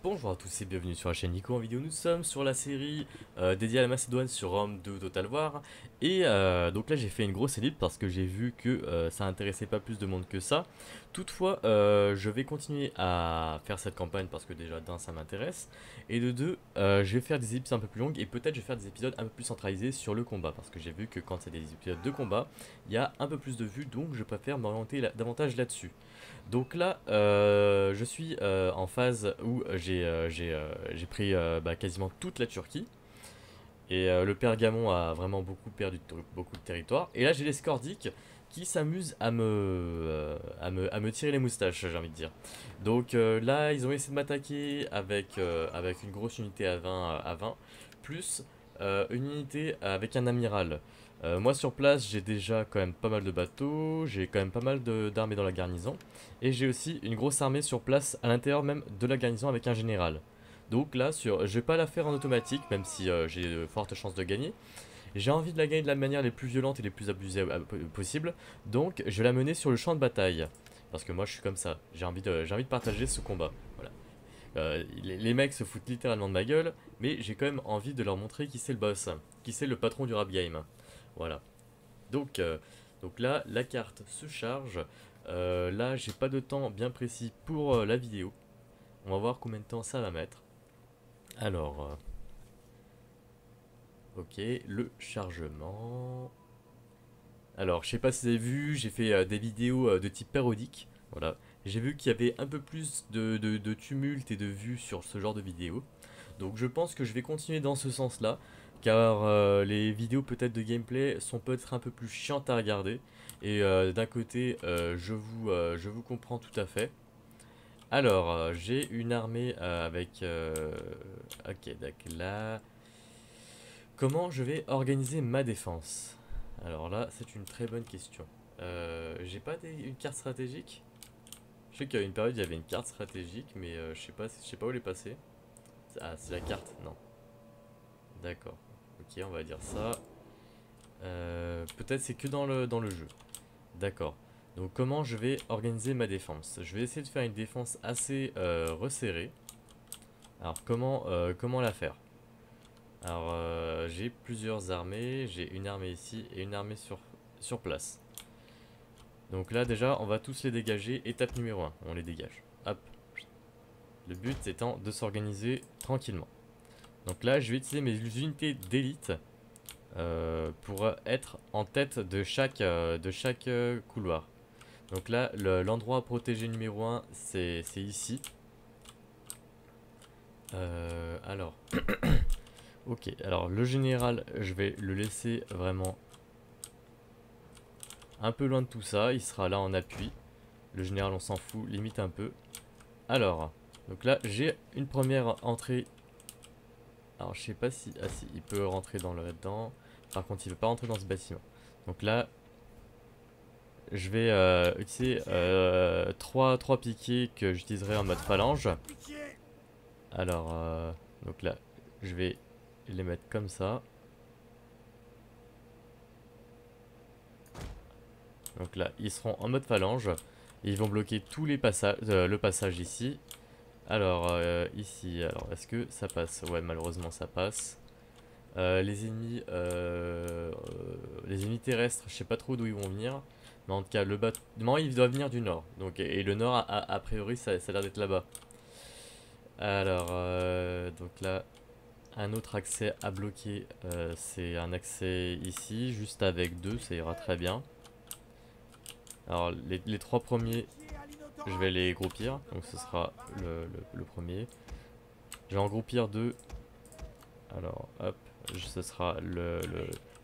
Bonjour à tous et bienvenue sur la chaîne Nico en vidéo. Nous sommes sur la série dédiée à la Macédoine sur Rome 2 Total War. Et donc là j'ai fait une grosse élite parce que j'ai vu que ça intéressait pas plus de monde que ça. Toutefois je vais continuer à faire cette campagne parce que déjà d'un ça m'intéresse. Et de deux je vais faire des épisodes un peu plus longues et peut-être je vais faire des épisodes un peu plus centralisés sur le combat. Parce que j'ai vu que quand c'est des épisodes de combat, il y a un peu plus de vues, donc je préfère m'orienter davantage là-dessus. Donc là, je suis en phase où j'ai pris quasiment toute la Turquie. Et le Pergamon a vraiment beaucoup perdu beaucoup de territoire. Et là, j'ai les Scordiques qui s'amusent à me tirer les moustaches, j'ai envie de dire. Donc là, ils ont essayé de m'attaquer avec une grosse unité à 20 plus une unité avec un amiral. Moi sur place j'ai déjà quand même pas mal de bateaux, j'ai quand même pas mal d'armées dans la garnison et j'ai aussi une grosse armée sur place à l'intérieur même de la garnison avec un général. Donc là je vais pas la faire en automatique même si j'ai de fortes chances de gagner. J'ai envie de la gagner de la manière les plus violentes et les plus abusées possible, donc je vais la mener sur le champ de bataille. Parce que moi je suis comme ça, j'ai envie de partager ce combat. Voilà. Les mecs se foutent littéralement de ma gueule, mais j'ai quand même envie de leur montrer qui c'est le boss, qui c'est le patron du rap game. Voilà. Donc, donc là, la carte se charge. Là, j'ai pas de temps bien précis pour la vidéo. On va voir combien de temps ça va mettre. Alors, ok, le chargement. Alors, je sais pas si vous avez vu, j'ai fait des vidéos de type parodique. Voilà. J'ai vu qu'il y avait un peu plus de tumulte et de vues sur ce genre de vidéos. Donc je pense que je vais continuer dans ce sens-là, car les vidéos peut-être de gameplay sont peut-être un peu plus chiantes à regarder. Et d'un côté, je vous comprends tout à fait. Alors, j'ai une armée avec... ok, d'accord, là... Comment je vais organiser ma défense? Alors là, c'est une très bonne question. J'ai pas une carte stratégique? Je sais qu'il y a une période, il y avait une carte stratégique, mais je sais pas où elle est passée. Ah, c'est la carte, non. D'accord. Ok, on va dire ça. Peut-être c'est que dans le jeu. D'accord. Donc comment je vais organiser ma défense? Je vais essayer de faire une défense assez resserrée. Alors comment la faire? Alors j'ai plusieurs armées. J'ai une armée ici et une armée sur place. Donc là déjà on va tous les dégager. Étape numéro 1, on les dégage. Hop. Le but étant de s'organiser tranquillement. Donc là je vais utiliser mes unités d'élite pour être en tête de chaque couloir. Donc là, l'endroit à protéger numéro 1, c'est ici. Alors, ok. Alors, le général, je vais le laisser vraiment un peu loin de tout ça. Il sera là en appui. Le général, on s'en fout, limite un peu. Alors, donc là, j'ai une première entrée. Alors, je sais pas si... Ah si, il peut rentrer dans le là-dedans. Par contre, il ne peut pas rentrer dans ce bâtiment. Donc là, je vais utiliser trois piquets que j'utiliserai en mode phalange. Alors, donc là, je vais les mettre comme ça. Donc là, ils seront en mode phalange. Ils vont bloquer tous les passages, le passage ici. Alors, ici, alors est-ce que ça passe? Ouais, malheureusement, ça passe. Les ennemis terrestres, je sais pas trop d'où ils vont venir. Mais en tout cas, le bâtiment, il doit venir du nord. Donc, et le nord, a priori, ça a l'air d'être là-bas. Alors, donc là, un autre accès à bloquer, c'est un accès ici, juste avec deux, ça ira très bien. Alors, les trois premiers, je vais les groupir, donc ce sera le premier. Je vais en groupir deux. Alors, hop, ce sera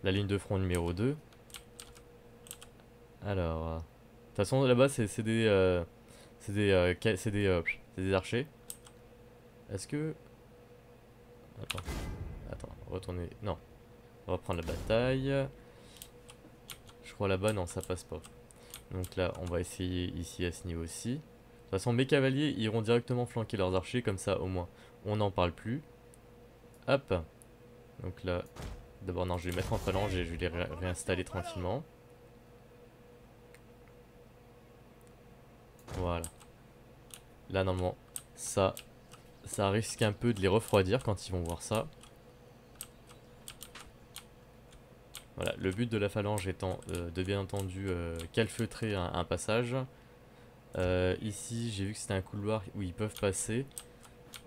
la ligne de front numéro 2. Alors, de toute façon, là-bas, c'est des archers. Est-ce que... Attends, retourner... Non, on va prendre la bataille. Je crois là-bas, non, ça passe pas. Donc là, on va essayer ici à ce niveau-ci. De toute façon, mes cavaliers iront directement flanquer leurs archers, comme ça, au moins, on n'en parle plus. Hop. Donc là, d'abord, non, je vais les mettre en phalange et je vais les réinstaller tranquillement. Voilà. Là, normalement, ça ça risque un peu de les refroidir quand ils vont voir ça. Voilà, le but de la phalange étant de bien entendu calfeutrer un passage. Ici, j'ai vu que c'était un couloir où ils peuvent passer.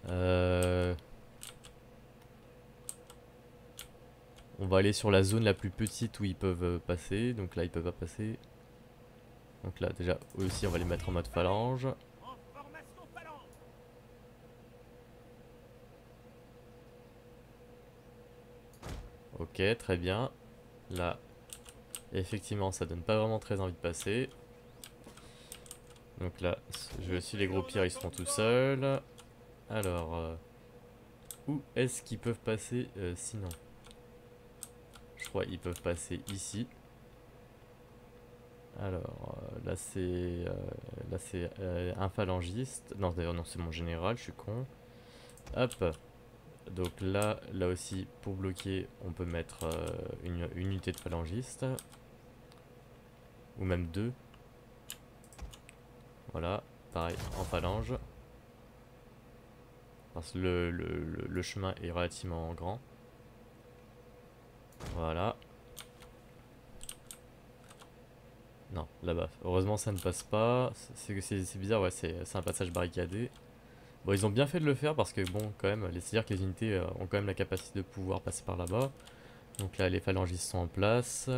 On va aller sur la zone la plus petite où ils peuvent passer. Donc là, ils peuvent pas passer. Donc là, déjà, eux aussi, on va les mettre en mode phalange. Ok, très bien. Là, effectivement, ça donne pas vraiment très envie de passer. Donc là, je vais aussi les groupir, ils seront tout seuls. Alors, où est-ce qu'ils peuvent passer sinon? Je crois qu'ils peuvent passer ici. Alors, là c'est un phalangiste. Non, d'ailleurs, non, c'est mon général, je suis con. Hop. Donc là aussi, pour bloquer, on peut mettre une unité de phalangiste. Ou même deux. Voilà, pareil, en phalange. Parce que le chemin est relativement grand. Voilà. Non, là-bas. Heureusement, ça ne passe pas. C'est bizarre, ouais, c'est un passage barricadé. Bon, ils ont bien fait de le faire parce que, bon, quand même, c'est-à-dire que les unités ont quand même la capacité de pouvoir passer par là-bas. Donc là, les phalangistes sont en place.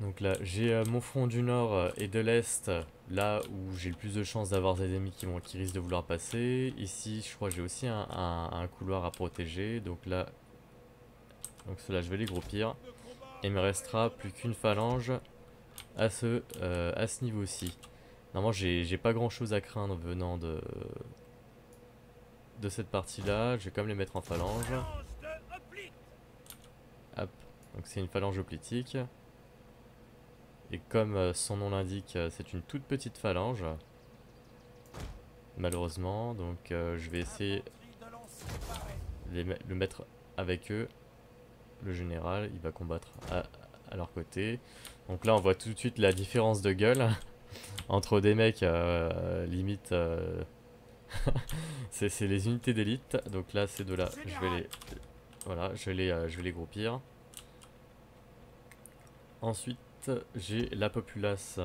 Donc là, j'ai mon front du nord et de l'est, là où j'ai le plus de chances d'avoir des ennemis qui risquent de vouloir passer. Ici, je crois que j'ai aussi un couloir à protéger. Donc là, ceux-là, je vais les groupir. Et il me restera plus qu'une phalange à ce niveau-ci. Normalement, j'ai pas grand-chose à craindre venant de cette partie-là. Je vais quand même les mettre en phalange. Hop. Donc c'est une phalange hoplitique. Et comme son nom l'indique, c'est une toute petite phalange. Malheureusement. Donc je vais essayer de le mettre avec eux. Le général, il va combattre à leur côté. Donc là, on voit tout de suite la différence de gueule entre des mecs limite... c'est les unités d'élite. Donc là, ces deux-là, je vais les... Voilà, je vais les groupir. Ensuite, j'ai la populace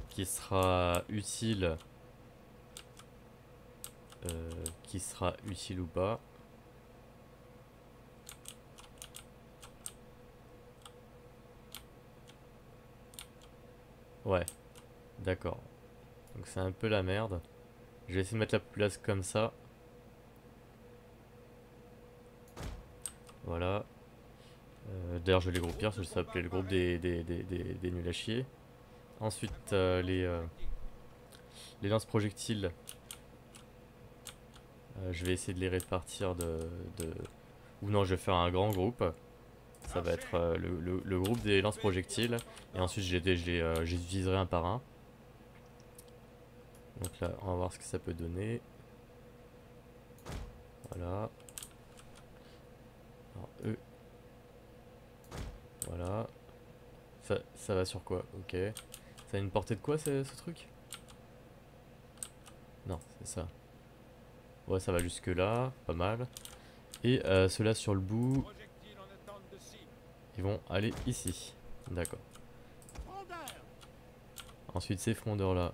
qui sera utile. Qui sera utile ou pas. Ouais, d'accord. Donc c'est un peu la merde. Je vais essayer de mettre la populace comme ça. Voilà. D'ailleurs, je vais les groupir, ça s'appelait le groupe des nuls à chier. Ensuite, les lance-projectiles. Je vais essayer de les répartir Ou non, je vais faire un grand groupe. Ça va être le groupe des lance-projectiles. Et ensuite, j'utiliserai un par un. Donc là, on va voir ce que ça peut donner. Voilà. Alors, eux. Voilà. Ça va sur quoi? Ok. Ça a une portée de quoi ce truc? Non, c'est ça. Ouais, ça va jusque là. Pas mal. Et ceux-là sur le bout, ils vont aller ici. D'accord. Ensuite, ces frondeurs-là.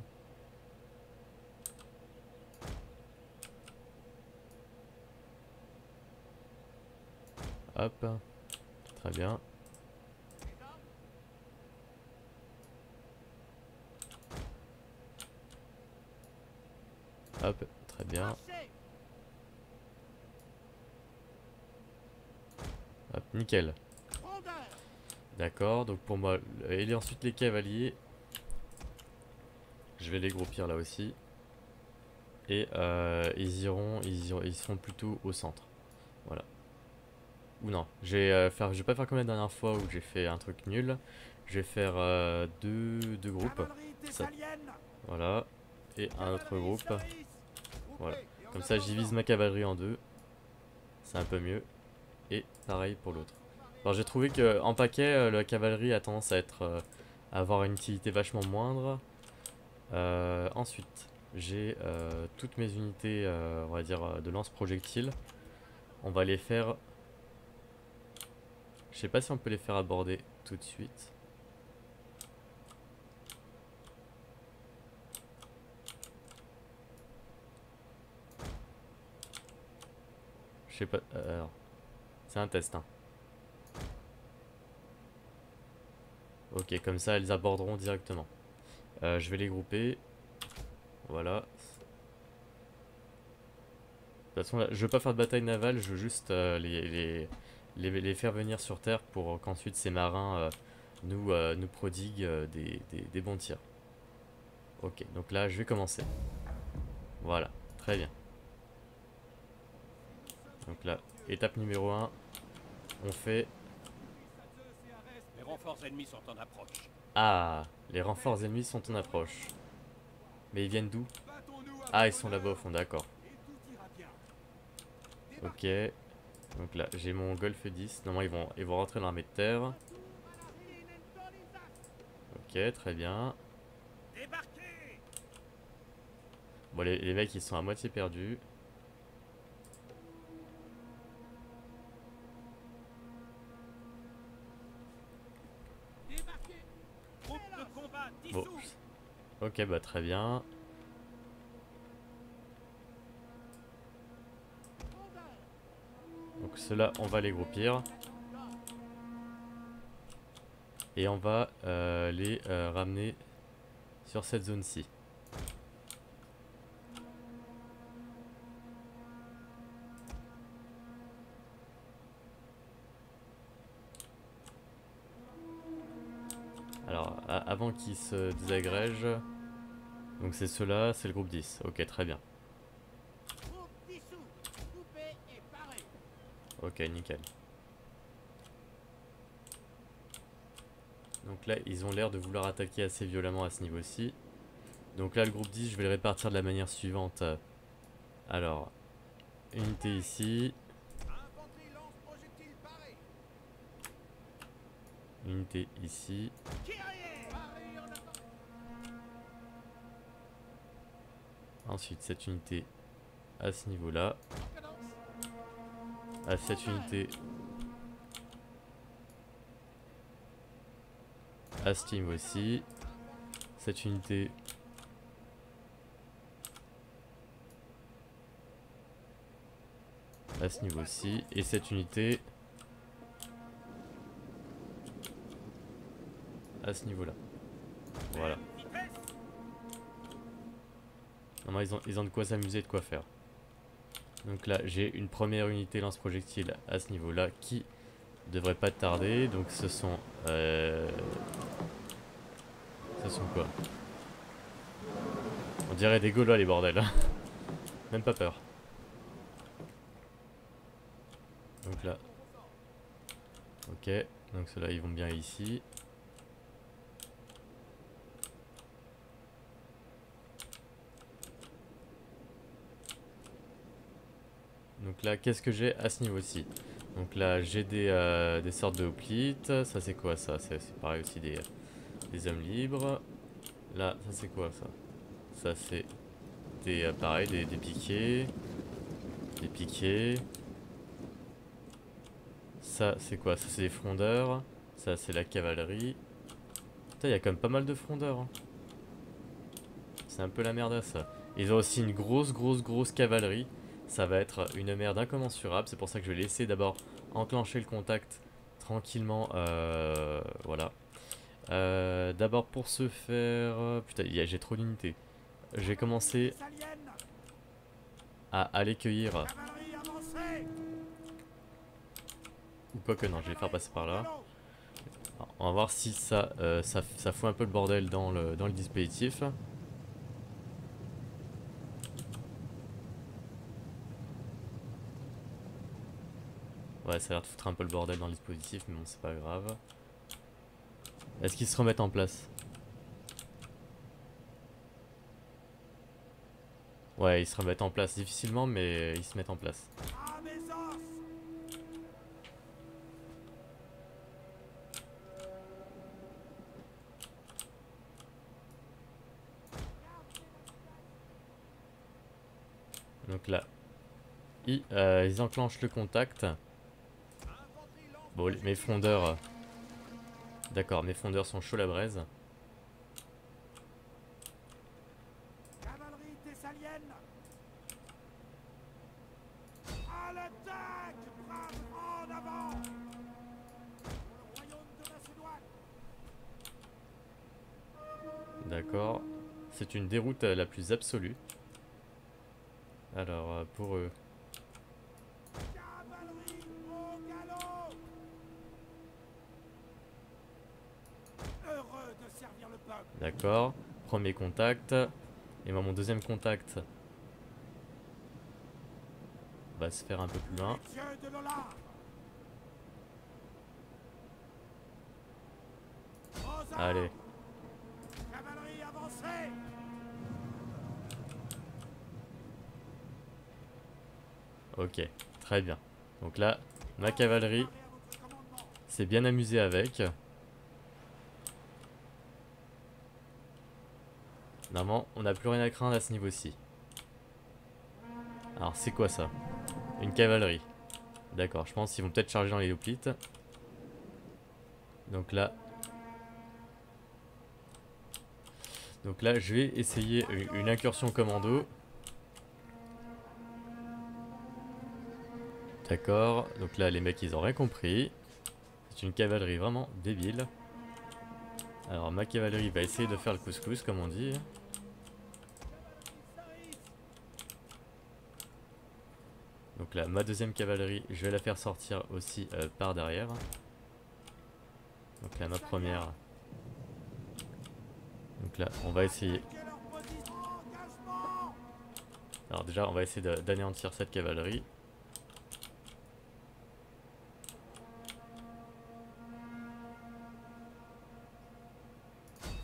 Hop. Très bien. Hop. Très bien. Hop. Nickel. D'accord. Donc pour moi, et ensuite les cavaliers. Je vais les groupir là aussi. Et ils seront plutôt au centre. Voilà. Ou non, je vais pas faire comme la dernière fois où j'ai fait un truc nul. Je vais faire deux groupes. Ça, voilà. Et un autre groupe. Voilà. Comme ça, je divise ma cavalerie en deux. C'est un peu mieux. Et pareil pour l'autre. Alors j'ai trouvé que en paquet, la cavalerie a tendance à avoir une utilité vachement moindre. Ensuite. j'ai toutes mes unités, on va dire, de lance-projectiles. On va les faire... Je sais pas si on peut les faire aborder tout de suite. Je sais pas... alors, c'est un test, hein. Ok, comme ça, elles aborderont directement. Je vais les grouper. Voilà. De toute façon, là, je veux pas faire de bataille navale, je veux juste les faire venir sur Terre pour qu'ensuite ces marins nous prodiguent des bons tirs. Ok, donc là, je vais commencer. Voilà, très bien. Donc là, étape numéro 1, on fait... Les renforts ennemis sont en approche. Ah, les renforts ennemis sont en approche. Mais ils viennent d'où? Ah, ils sont là-bas au fond, d'accord. Ok, donc là, j'ai mon Golf 10. Normalement, ils vont rentrer dans l'armée de terre. Ok, très bien. Bon, les mecs, ils sont à moitié perdus. Bon, ok, bah très bien. Donc ceux-là, on va les groupir. Et on va les ramener sur cette zone-ci. Alors, avant qu'ils se désagrègent, donc c'est ceux-là, c'est le groupe 10. Ok, très bien. Ok, nickel. Donc là, ils ont l'air de vouloir attaquer assez violemment à ce niveau-ci. Donc là, le groupe 10, je vais le répartir de la manière suivante. Alors, unité ici. Unité ici. Ensuite, cette unité à ce niveau-là. À cette unité à ce niveau aussi. Cette unité à ce niveau ci. Et cette unité à ce niveau-là. Voilà. Normalement, ils ont de quoi s'amuser, de quoi faire. Donc là, j'ai une première unité lance-projectile à ce niveau-là qui devrait pas tarder. Donc ce sont... Ce sont quoi? On dirait des Gaulois, les bordels. Même pas peur. Donc là... Ok, donc ceux-là, ils vont bien ici. Donc là, qu'est-ce que j'ai à ce niveau-ci? Donc là, j'ai des sortes de hoplites. Ça, c'est quoi ça? C'est pareil aussi des hommes libres. Là, ça, c'est quoi ça? Ça, c'est pareil, des piquets. Des piquets. Ça, c'est quoi? Ça, c'est des frondeurs. Ça, c'est la cavalerie. Putain, il y a quand même pas mal de frondeurs, hein. C'est un peu la merde à ça. Ils ont aussi une grosse cavalerie. Ça va être une merde incommensurable. C'est pour ça que je vais laisser d'abord enclencher le contact tranquillement. Voilà. D'abord pour ce faire... putain, j'ai trop d'unités. Je vais commencer à aller cueillir... ou quoi que non, je vais faire passer par là. Alors, on va voir si ça fout un peu le bordel dans le dispositif. Ouais, ça a l'air de foutre un peu le bordel dans le dispositif, mais bon, c'est pas grave. Est-ce qu'ils se remettent en place? Ouais, ils se remettent en place difficilement, mais ils se mettent en place. Donc là, ils enclenchent le contact. Bon, mes frondeurs... D'accord, mes frondeurs sont chauds la braise. Cavalerie thessalienne. À l'attaque, braves, en avant. Le royaume de Macédoine. D'accord. C'est une déroute la plus absolue. Alors, pour eux... Cavalerie au galop. Heureux de servir le peuple. D'accord. Premier contact. Et moi, mon deuxième contact va se faire un peu plus loin. Dieu de Lola. Aux Allez. armes. Cavalerie avancée. Ok. Très bien. Donc là, ma cavalerie Préparez à votre commandement. s'est bien amusée avec. Normalement, on n'a plus rien à craindre à ce niveau-ci. Alors, c'est quoi ça? Une cavalerie. D'accord, je pense qu'ils vont peut-être charger dans les hoplites. Donc là... je vais essayer une incursion commando. D'accord, donc là, les mecs, ils ont rien compris. C'est une cavalerie vraiment débile. Alors, ma cavalerie va essayer de faire le couscous, comme on dit. Donc là, ma deuxième cavalerie, je vais la faire sortir aussi par derrière. Donc là, ma première. Donc là, on va essayer. Attaquez leur position. Engagement. Alors déjà, on va essayer d'anéantir cette cavalerie.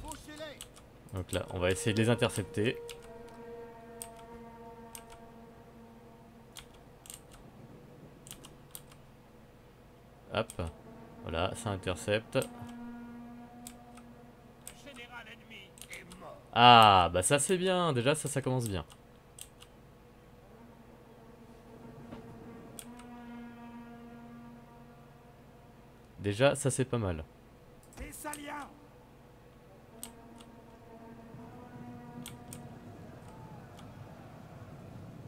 Fauchez-les. Donc là, on va essayer de les intercepter. Hop. Voilà, ça intercepte. Le général ennemi est mort. Ah, bah ça c'est bien. Déjà, ça commence bien. Déjà, ça c'est pas mal. Thessaliens.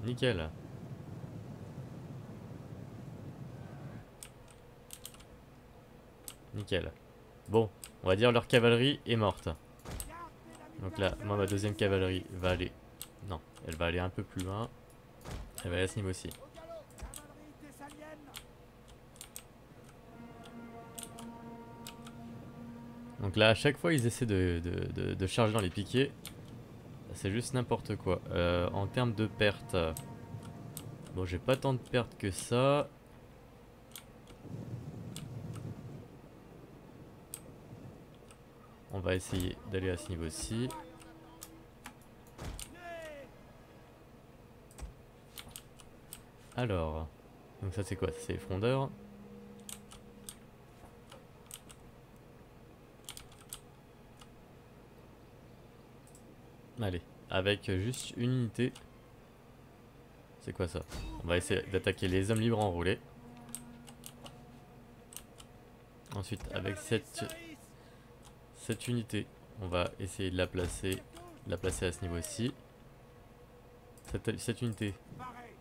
Nickel. Nickel. Bon, on va dire leur cavalerie est morte. Donc là, moi ma deuxième cavalerie va aller... Non, elle va aller un peu plus loin. Elle va aller à ce niveau-ci. Au galop. Cavalerie thessalienne. Donc là, à chaque fois, ils essaient de charger dans les piquets. C'est juste n'importe quoi. En termes de pertes... Bon, j'ai pas tant de pertes que ça. On va essayer d'aller à ce niveau-ci. Alors... Donc ça c'est quoi? C'est les frondeurs. Allez, avec juste une unité. C'est quoi ça? On va essayer d'attaquer les hommes libres enrôlés. Ensuite, avec cette unité, on va essayer de la placer à ce niveau-ci. Cette unité, Pareil.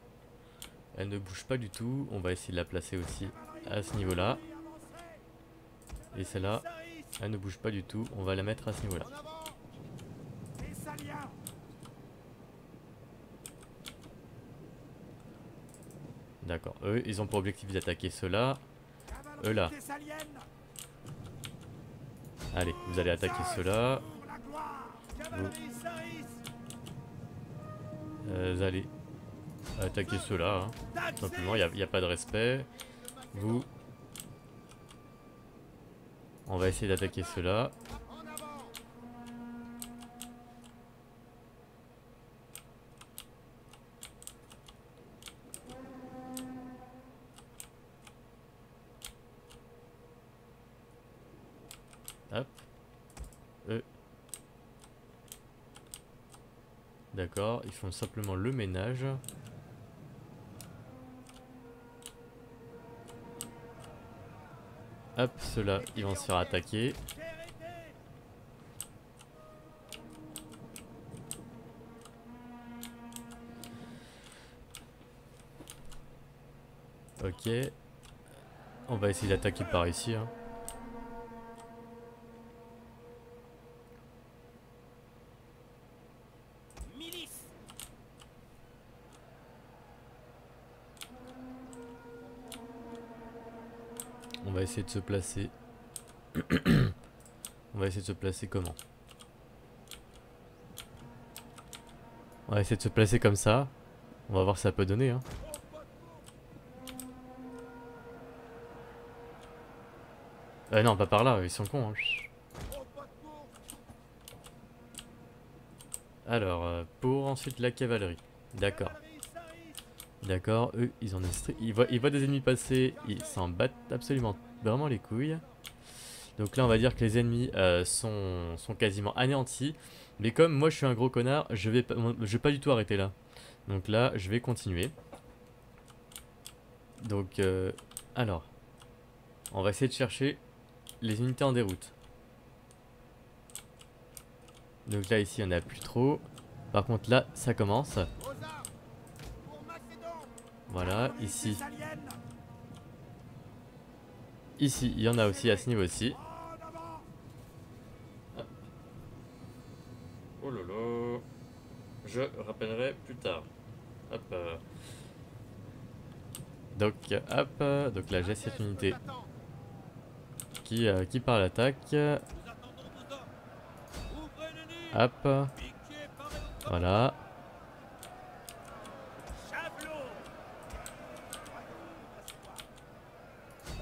elle ne bouge pas du tout. On va essayer de la placer aussi à ce niveau-là. Et celle-là, elle ne bouge pas du tout. On va la mettre à ce niveau-là. En avant. Thessaliens. D'accord. Eux, ils ont pour objectif d'attaquer ceux-là. Eux là. Thessalienne. Allez, vous allez attaquer ceux-là. Pour la gloire. Cavalerie Saïs. Vous allez attaquer ceux-là. Hein. Tout simplement, il n'y a pas de respect. Vous. On va essayer d'attaquer ceux-là. En avant. Hop. Eux. D'accord, ils font simplement le ménage. Hop, ceux-là, ils vont se faire attaquer. Ok. On va essayer d'attaquer par ici. Hein. On va essayer de se placer. On va essayer de se placer comment? On va essayer de se placer comme ça. On va voir si ça peut donner. Hein. Non, pas par là, ils sont cons. Hein. Alors, pour ensuite la cavalerie. D'accord. D'accord, eux, ils en ont ils voient des ennemis passer, ils s'en battent absolument vraiment les couilles. Donc là, on va dire que les ennemis sont quasiment anéantis. Mais comme moi, je suis un gros connard, je vais pas du tout arrêter là. Donc là, je vais continuer. Donc, alors, on va essayer de chercher les unités en déroute. Donc là, ici, il n'y en a plus trop. Par contre, là, ça commence. Voilà, ici. Ici, il y en a aussi à ce niveau-ci. Oh là là. Je rappellerai plus tard. Hop. Donc, hop. Donc là, j'ai cette unité qui part à l'attaque. Hop. Voilà.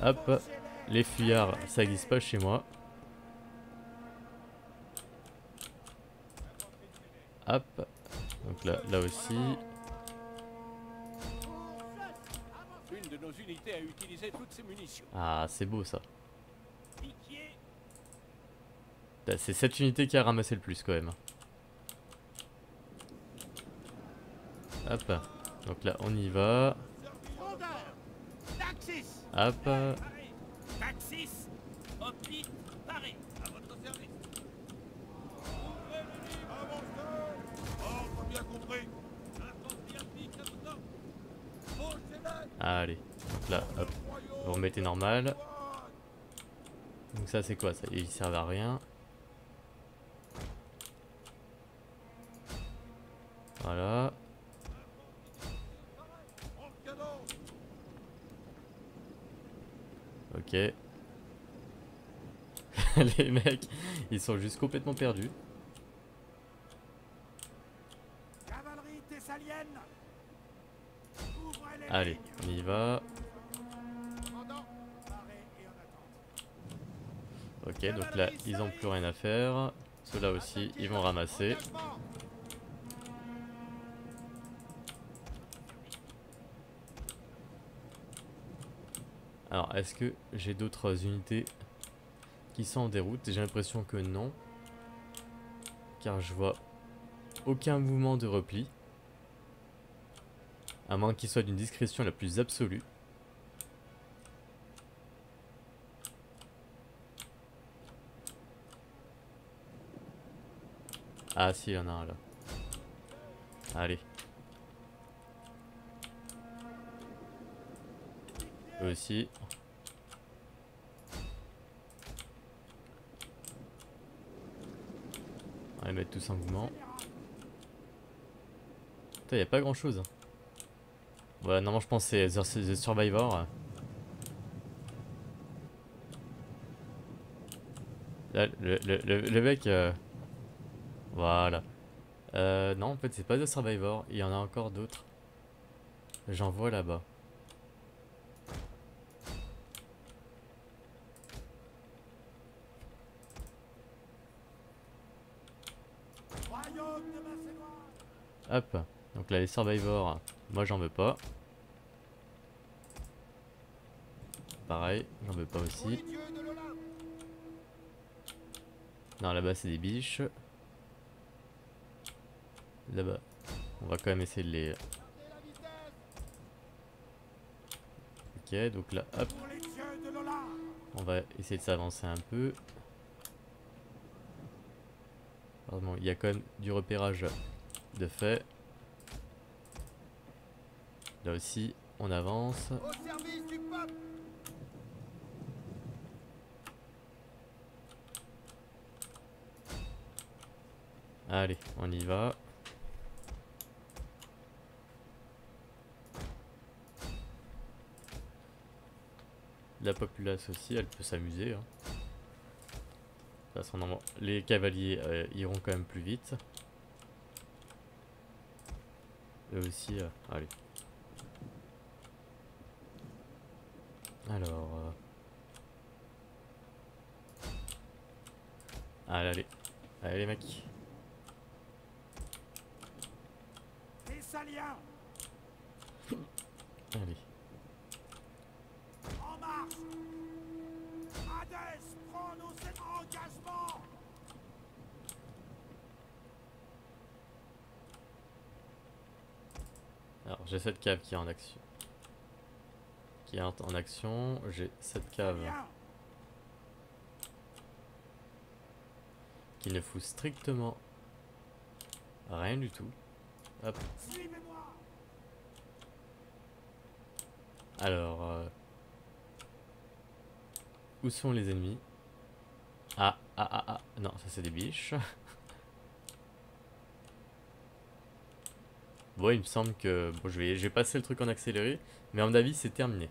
Hop. Les fuyards, ça n'existe pas chez moi. Hop. Donc là aussi. Une de nos unités a utilisé toutes ses munitions. Ah, c'est beau ça. C'est cette unité qui a ramassé le plus quand même. Hop. Donc là, on y va. Hop. Allez. Donc là, hop. Vous remettez normal. Donc ça, c'est quoi ça? Ils servent à rien. Voilà. Ok. Les mecs, ils sont juste complètement perdus. Allez, on y va. Ok, donc là, ils ont plus rien à faire. Ceux-là aussi, ils vont ramasser. Alors, est-ce que j'ai d'autres unités qui sont en déroute? J'ai l'impression que non. Car je vois aucun mouvement de repli. À moins qu'il soit d'une discrétion la plus absolue. Ah si, il y en a un là. Allez. Eux aussi. On va les mettre tous en mouvement. Putain, y a pas grand chose. Ouais, normalement je pense que c'est The Survivor. Là, le mec... Voilà. Non, en fait c'est pas The Survivor. Il y en a encore d'autres. J'en vois là-bas. Hop. Donc là les Survivors, moi j'en veux pas. Pareil, j'en veux pas aussi. Non, là-bas c'est des biches. Là-bas, on va quand même essayer de les... Ok, donc là, hop. On va essayer de s'avancer un peu. Pardon, il y a quand même du repérage de fait. Là aussi, on avance. Au service du peuple. Allez, on y va. La populace aussi, elle peut s'amuser. Hein. De toute façon, normalement, les cavaliers iront quand même plus vite. Eux aussi, allez. Alors... Allez, allez. Allez les mecs. Thessaliens, Allez. en marche. Hadès, prends nos engagements. Alors j'ai cette cave qui est en action. Qui est en action. J'ai cette cave qui ne fout strictement rien du tout. Hop. Suivez-moi. Alors, où sont les ennemis? Ah, ah, ah, ah, non, ça c'est des biches. Bon, il me semble que... Bon, je vais passer le truc en accéléré, mais à mon avis, c'est terminé.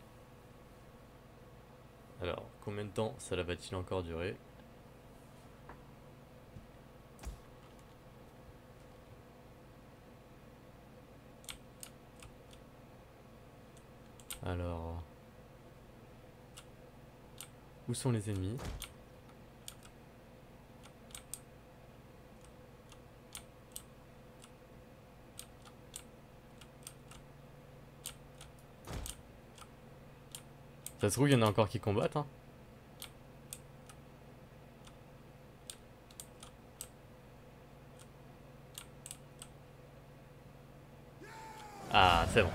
Alors, combien de temps ça va-t-il encore durer? Alors... Où sont les ennemis? Ça se trouve, il y en a encore qui combattent, hein. Ah, c'est bon.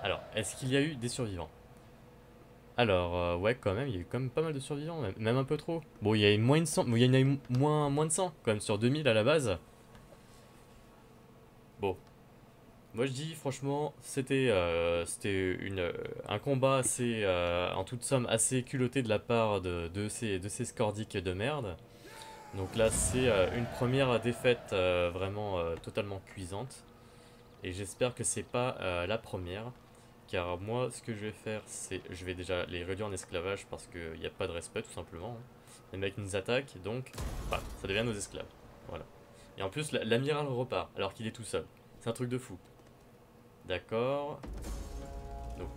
Alors, est-ce qu'il y a eu des survivants? Alors, ouais, quand même, il y a eu quand même pas mal de survivants, même un peu trop. Bon, il y a eu moins de 100, bon, il y en a eu moins de 100, quand même, sur 2000 à la base. Bon. Moi, je dis, franchement, c'était un combat assez, en toute somme, assez culotté de la part de ces scordiques de merde. Donc là, c'est une première défaite vraiment totalement cuisante. Et j'espère que c'est pas la première. Car moi, ce que je vais faire, c'est... Je vais déjà les réduire en esclavage parce qu'il n'y a pas de respect, tout simplement. Hein. Les mecs nous attaquent, donc... Bah, ça devient nos esclaves. Voilà. Et en plus, l'amiral repart, alors qu'il est tout seul. C'est un truc de fou. D'accord. Donc...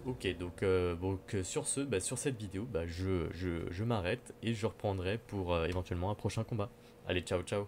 Ok, donc sur ce, bah, sur cette vidéo, bah, je m'arrête et je reprendrai pour éventuellement un prochain combat. Allez, ciao, ciao.